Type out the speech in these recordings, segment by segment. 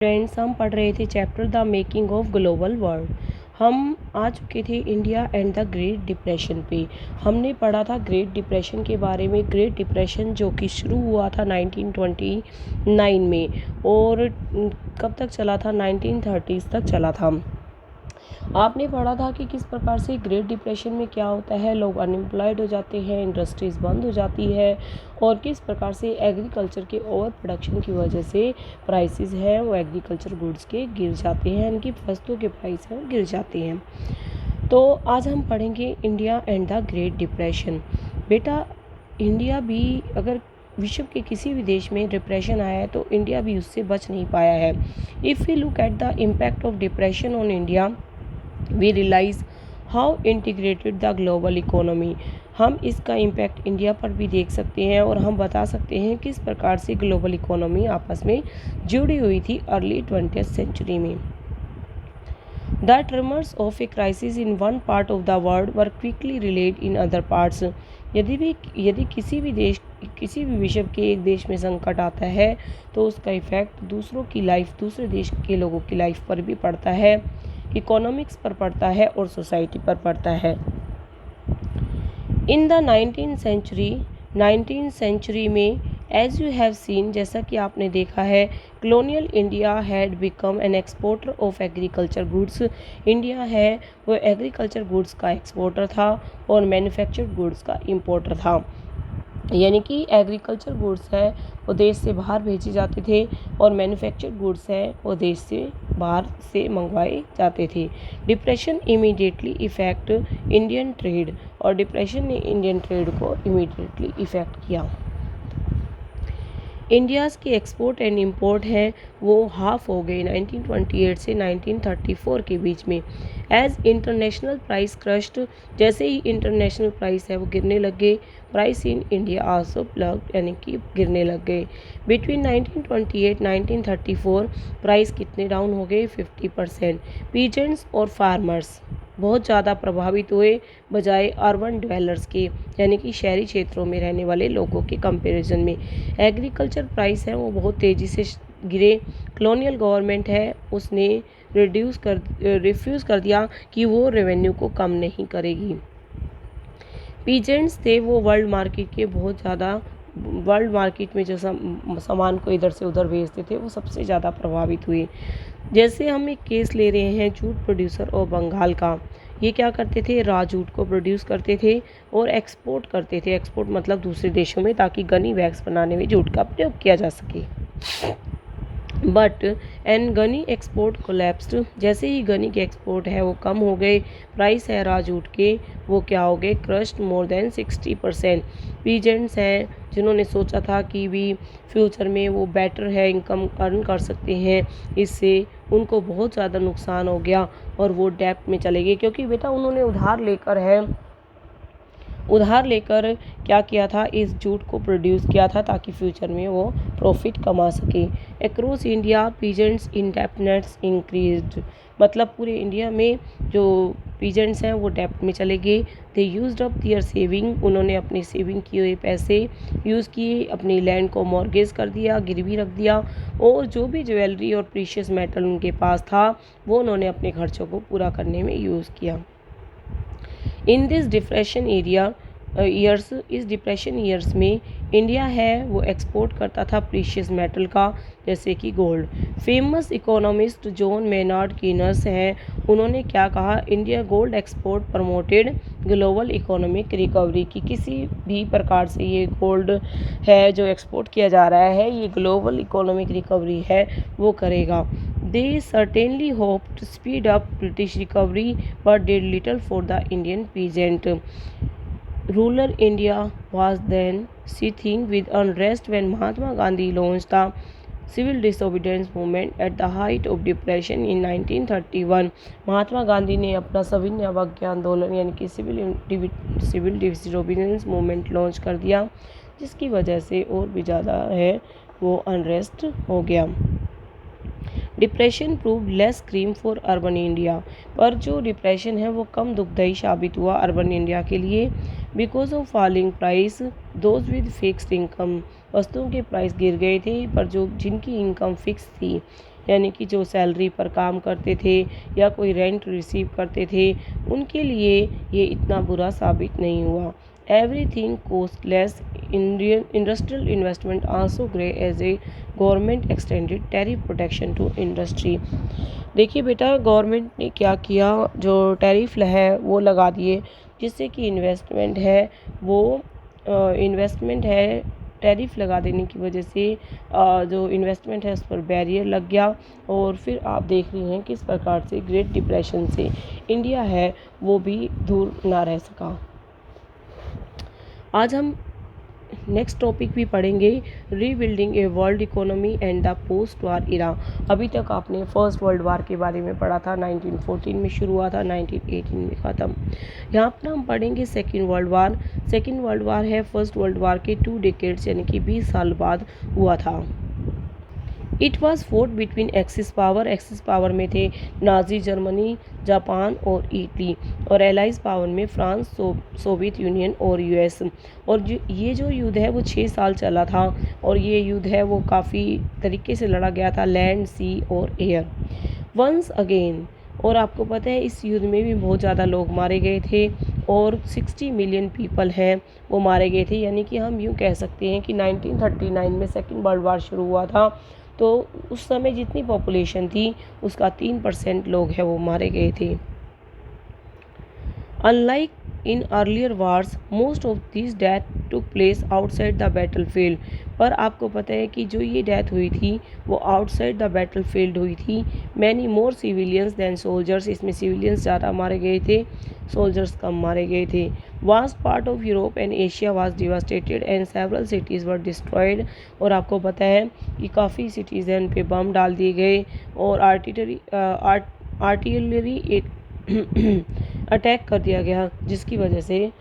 Friends, हम पढ़ रहे थे chapter the making of global world. हम आ चुके थे India and the great depression पे। हमने पढ़ा था ग्रेट डिप्रेशन के बारे में। ग्रेट डिप्रेशन जो कि शुरू हुआ था 1929 में और कब तक चला था, 1930s तक चला था। आपने पढ़ा था कि किस प्रकार से ग्रेट डिप्रेशन में क्या होता है, लोग अनएम्प्लॉयड हो जाते हैं, इंडस्ट्रीज बंद हो जाती है और किस प्रकार से एग्रीकल्चर के ओवर प्रोडक्शन की वजह से प्राइसेस हैं वो एग्रीकल्चर गुड्स के गिर जाते हैं, इनकी फसलों के प्राइस हैं वो गिर जाते हैं। तो आज हम पढ़ेंगे India and the great depression. बेटा, इंडिया भी अगर विश्व के किसी भी देश में डिप्रेशन आया है तो इंडिया भी उससे बच नहीं पाया है। If you look at the impact of depression on India we realise how integrated the global economy. हम इसका इम्पैक्ट इंडिया पर भी देख सकते हैं और हम बता सकते हैं किस प्रकार से ग्लोबल इकोनॉमी आपस में जुड़ी हुई थी अर्ली 20th सेंचुरी में। The trimmers of a crisis in one part of the world were quickly relayed in other parts. यदि किसी भी विश्व के एक देश में संकट आता है तो उसका इफेक्ट दूसरों की लाइफ, दूसरे देश के लोगों की लाइफ पर भी पड़ता है, इकोनॉमिक्स पर पड़ता है और सोसाइटी पर पड़ता है। इन द 19th सेंचुरी में एज यू हैव सीन, जैसा कि आपने देखा है, colonial India had become an exporter of agriculture goods. India है वो एग्रीकल्चर गुड्स का एक्सपोर्टर था और मैन्युफैक्चर्ड गुड्स का इंपोर्टर था। यानी कि एग्रीकल्चर गुड्स है वो देश से बाहर भेजे जाते थे और मैन्युफैक्चर्ड गुड्स हैं वो देश से बाहर से मंगवाए जाते थे। Depression immediately effect Indian trade, और डिप्रेशन ने इंडियन ट्रेड को इमीडिएटली इफ़ेक्ट किया। इंडियाज़ की एक्सपोर्ट एंड इंपोर्ट हैं वो हाफ हो गए 1928 से 1934 के बीच में। एज इंटरनेशनल प्राइस क्रश्ड, जैसे ही इंटरनेशनल प्राइस है वो गिरने लग गए, price in India also plunged, यानी कि गिरने लग गए। बिटवीन 1928-1934 प्राइस कितने डाउन हो गए, 50%। पीजेंट्स और फार्मर्स बहुत ज़्यादा प्रभावित हुए बजाय अर्बन ड्वेलर्स के, यानी कि शहरी क्षेत्रों में रहने वाले लोगों के कंपैरिजन में। एग्रीकल्चर प्राइस है वो बहुत तेज़ी से गिरे। कॉलोनियल गवर्नमेंट है उसने रिफ्यूज़ कर दिया कि वो रेवेन्यू को कम नहीं करेगी। पीजेंट्स थे वो वर्ल्ड मार्केट में जो सामान को इधर से उधर भेजते थे वो सबसे ज़्यादा प्रभावित हुए। जैसे हम एक केस ले रहे हैं जूट प्रोड्यूसर और बंगाल का। ये क्या करते थे, रॉ जूट को प्रोड्यूस करते थे और एक्सपोर्ट करते थे। एक्सपोर्ट मतलब दूसरे देशों में, ताकि गनी बैग्स बनाने में जूट का प्रयोग किया जा सके। But an gunny export collapsed, जैसे ही गनी के एक्सपोर्ट है वो कम हो गए, प्राइस है रॉ जूट के वो क्या हो गए, क्रश्ड मोर देन 60%। पीजेंट्स हैं जिन्होंने सोचा था कि भी फ्यूचर में वो बेटर है, इनकम अर्न कर सकते हैं, इससे उनको बहुत ज़्यादा नुकसान हो गया और वो डेप्ट में चले गए, क्योंकि बेटा उन्होंने उधार लेकर क्या किया था, इस जूट को प्रोड्यूस किया था ताकि फ्यूचर में वो प्रॉफिट कमा सके। Across India peasants indebtedness increased, मतलब पूरे इंडिया में जो पीजेंट्स हैं वो डेप्ट में चले गए। They used up their saving, उन्होंने अपनी सेविंग किए हुए पैसे यूज़ किए, अपनी लैंड को मॉर्गेज कर दिया, गिरवी रख दिया, और जो भी ज्वेलरी और प्रीशियस मेटल उनके पास था वो उन्होंने अपने खर्चों को पूरा करने में यूज़ किया। इन दिस डिप्रेशन इस डिप्रेशन ईयर्स में इंडिया है वो एक्सपोर्ट करता था प्रीशियस मेटल का, जैसे कि gold. Famous economist John Maynard Keynes हैं, उन्होंने क्या कहा, India gold export promoted global economic recovery, की किसी भी प्रकार से ये गोल्ड है जो एक्सपोर्ट किया जा रहा है ये ग्लोबल इकोनॉमिक रिकवरी है वो करेगा। They certainly hoped to speed up British recovery but did little for the Indian peasant. Rural India was then seething with unrest when Mahatma Gandhi launched the civil disobedience movement at the height of depression in 1931. Mahatma Gandhi ने अपना सविनय अवज्ञा आंदोलन यानी कि civil disobedience movement launch कर दिया, जिसकी वजह से और भी ज़्यादा है वो अनरेस्ट हो गया। Depression prove less cream for urban India, पर जो डिप्रेशन है वो कम दुखदायी साबित हुआ अर्बन इंडिया के लिए। Because of falling price those with fixed income, वस्तुओं के प्राइस गिर गए थे पर जिनकी इनकम फिक्स थी, यानी कि जो सैलरी पर काम करते थे या कोई रेंट रिसीव करते थे, उनके लिए ये इतना बुरा साबित नहीं हुआ। Everything cost less. Indian industrial investment also grew as a government extended tariff protection to industry. देखिए बेटा, गवर्नमेंट ने क्या किया, जो टैरिफ है वो लगा दिए, जिससे कि वो इन्वेस्टमेंट है टैरिफ लगा देने की वजह से जो इन्वेस्टमेंट है उस पर बैरियर लग गया। और फिर आप देख रही हैं किस प्रकार से ग्रेट डिप्रेशन से इंडिया है वो भी दूर ना रह सका। आज हम नेक्स्ट टॉपिक भी पढ़ेंगे, rebuilding a world economy and the post war era. अभी तक आपने फर्स्ट वर्ल्ड वार के बारे में पढ़ा था, 1914 में शुरू हुआ था, 1918 में ख़त्म। यहाँ पर हम पढ़ेंगे second world war. Second world war है फर्स्ट वर्ल्ड वार के 2 डेकेड्स यानी कि 20 साल बाद हुआ था। It was fort between axis power में थे नाजी जर्मनी, जापान और इटली, और एलाइज पावर में फ्रांस, सोवियत यूनियन और यूएस। और ये जो युद्ध है वो 6 साल चला था, और ये युद्ध है वो काफ़ी तरीके से लड़ा गया था, लैंड, सी और एयर। वंस अगेन, और आपको पता है इस युद्ध में भी बहुत ज़्यादा लोग मारे गए थे, और 60 मिलियन पीपल हैं वो मारे गए थे। यानी कि हम यूँ कह सकते हैं कि 1939 में सेकेंड वर्ल्ड वार शुरू हुआ था, तो उस समय जितनी पॉपुलेशन थी उसका 3% लोग हैं वो मारे गए थे। Unlike in earlier wars, most of this death took place outside the battlefield. पर आपको पता है कि जो ये डेथ हुई थी वो आउटसाइड द बैटलफील्ड हुई थी। Many more civilians than soldiers, इसमें सिविलियंस ज़्यादा मारे गए थे, सोल्जर्स कम मारे गए थे। Vast part of Europe and Asia was devastated and several cities were destroyed. और आपको पता है कि काफ़ी सिटीज़ हैं उन पे बम डाल दिए गए, और आर्टिलरी अटैक कर दिया गया, जिसकी वजह से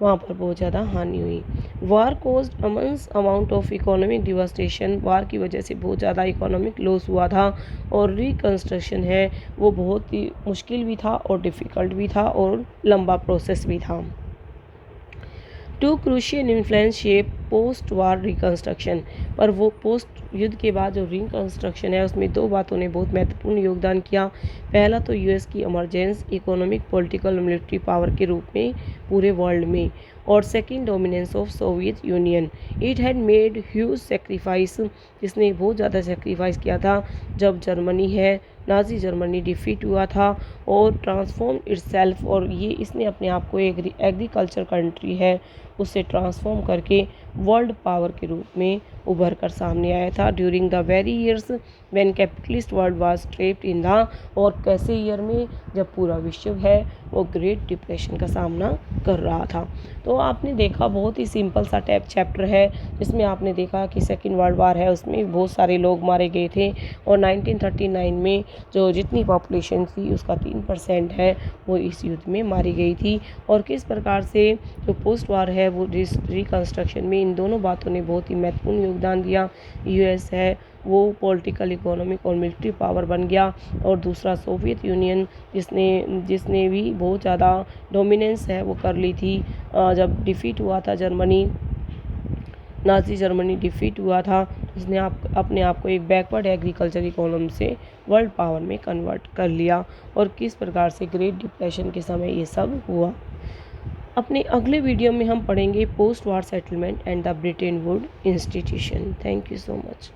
वहाँ पर बहुत ज़्यादा हानि हुई। War caused immense amount of economic devastation, war की वजह से बहुत ज़्यादा इकोनॉमिक लॉस हुआ था, और रिकन्स्ट्रक्शन है वो बहुत ही मुश्किल भी था और डिफ़िकल्ट भी था और लंबा प्रोसेस भी था। Two crucial influence shape post war reconstruction. पर वो पोस्ट युद्ध के बाद जो रिकन्स्ट्रक्शन है उसमें 2 बातों ने बहुत महत्वपूर्ण योगदान किया। पहला तो यूएस की इमरजेंस इकोनॉमिक, पॉलिटिकल और मिलिट्री पावर के रूप में पूरे वर्ल्ड में, और second dominance of Soviet union. It had made huge sacrifice, जिसने बहुत ज़्यादा सेक्रीफाइस किया था जब जर्मनी है नाजी जर्मनी डिफीट हुआ था, और ट्रांसफॉर्म इटसेल्फ, और ये इसने अपने आप को एक एग्रीकल्चर कंट्री है उससे ट्रांसफॉर्म करके वर्ल्ड पावर के रूप में उभर कर सामने आया था। During the very years when capitalist world was trapped in the, और कैसे ईयर में जब पूरा विश्व है वो ग्रेट डिप्रेशन का सामना कर रहा था। तो आपने देखा बहुत ही सिंपल सा चैप्टर है, जिसमें आपने देखा कि सेकेंड वर्ल्ड वार है उसमें बहुत सारे लोग मारे गए थे, और 1939 में जो जितनी पॉपुलेशन थी उसका 3% है वो इस युद्ध में मारी गई थी। और किस प्रकार से जो पोस्ट वार है वो रिकन्स्ट्रक्शन में इन दोनों बातों ने बहुत ही महत्वपूर्ण योगदान दिया। यूएस है वो पॉलिटिकल, इकोनॉमिक और मिलिट्री पावर बन गया, और दूसरा सोवियत यूनियन जिसने भी बहुत ज़्यादा डोमिनेंस है वो कर ली थी। जब डिफीट हुआ था जर्मनी, नाजी जर्मनी डिफीट हुआ था, उसने अपने आप को एक बैकवर्ड एग्रीकल्चर इकोनॉमी से वर्ल्ड पावर में कन्वर्ट कर लिया, और किस प्रकार से ग्रेट डिप्रेशन के समय ये सब हुआ। अपने अगले वीडियो में हम पढ़ेंगे post war settlement and the Britain would institution. Thank you so much.